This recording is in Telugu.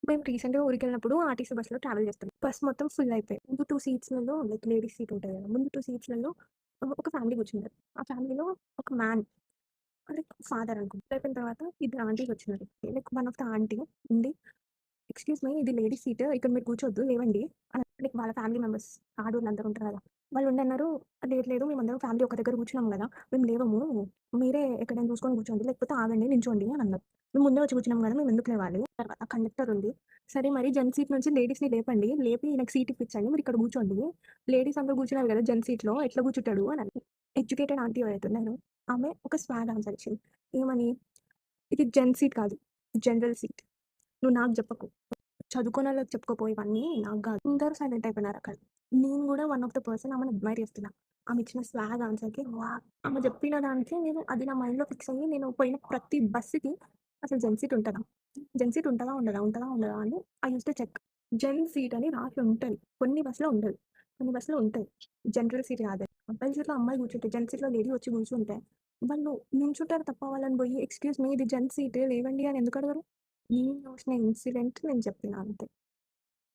మేము రీసెంట్‌గా ఊరికెళ్ళినప్పుడు ఆర్టీసీ బస్‌లో ట్రావెల్ చేస్తున్నాం. బస్ మొత్తం ఫుల్ అయిపోయాయి. ముందు 2 సీట్స్‌లలో లైక్ లేడీస్ సీట్ ఉంటది కదా! ముందు 2 సీట్స్‌లలో ఒక ఫ్యామిలీ కూర్చున్నారు. ఆ ఫ్యామిలీలో ఒక మ్యాన్ లైక్ ఫాదర్ అనుకుంటా. అయిపోయిన తర్వాత ఇద్దరు ఆంటీస్ వచ్చినారు. Like one of the aunty ఉండి, "ఎక్స్‌క్యూజ్ మీ ఇది లేడీస్ సీట్. ఇక్కడ మీరు కూర్చోవద్దు లేవండి" అని లైక్ వాళ్ళ ఫ్యామిలీ మెంబర్స్ ఆడోళ్ళందరూ ఉంటారు కదా! వాళ్ళు ఉండి అన్నారు, "లేదు లేదు మేమందరం ఫ్యామిలీ ఒక దగ్గర కూర్చున్నాం కదా! మేము లేవము. మీరే ఎక్కడైనా చూసుకొని కూర్చోండి. లేకపోతే ఆగండి, నించోండి" అని అన్నారు. మేము ముందే వచ్చి కూర్చున్నాం కదా! మేము ఎందుకు లేవాలి? తర్వాత కండక్టర్ ఉంది. సరే మరి జెంట్స్ సీట్ నుంచి లేడీస్‌ని లేపండి. లేపి నాకు సీట్ ఇప్పించండి. మీరు ఇక్కడ కూర్చోండి. లేడీస్ అందరూ కూర్చున్నారు కదా! జెంట్స్ సీట్‌లో ఎట్లా కూర్చుంటాడు అని అన్నారు. ఎడ్యుకేటెడ్ ఆంటీ ఎవరైతే ఉన్నారో ఆమె ఒక స్వాగ్ ఆన్సర్ ఇచ్చింది. ఏమని? "ఇది జెంట్స్ సీట్ కాదు. General seat. నువ్వు నాకు చెప్పకు. చదువుకున్నోళ్ళకి చెప్పుకోపో ఇవన్నీ నాకు గాదు." అందరూ సైలెంట్ అయిపోయినారక్కడ. నేను గూడా వన్ ఆఫ్ ద పర్సన్ ఆమెని అడ్మైర్ చేస్తున్నా. ఆమె ఇచ్చిన స్వాగ్ ఆన్సర్‌కి వావ్! ఆమె చెప్పిన దానికి నేను అది నా మైండ్‌లో ఫిక్స్ అయ్యి నేను పోయిన ప్రతి బస్సుకి అసలు జెన్ సీట్ ఉంటదా? జెన్ సీట్ ఉంటదా? ఉండదా? ఉంటదా? ఉండదా? అని ఐ యూజ్డ్ టు చెక్. జెన్ సీట్ అని రాసి ఉంటది. కొన్ని బస్‌లో ఉండదు. కొన్ని బస్‌లో ఉంటది. జనరల్ సీట్ కాదు. అబ్బాయిల సీట్‌లో అమ్మాయి కూర్చుంటే, జెన్ సీట్‌లో లేడీ వచ్చి కూర్చుంటే, వాళ్ళు నించుంటారు తప్ప వాళ్ళని పోయి ఎక్స్‌క్యూజ్ మీ ఇది జెన్ సీట్ లేవండి అని ఎందుకు అడగరు? నేను చూసిన ఇన్సిడెంట్ నేను చెప్పినా అంతే.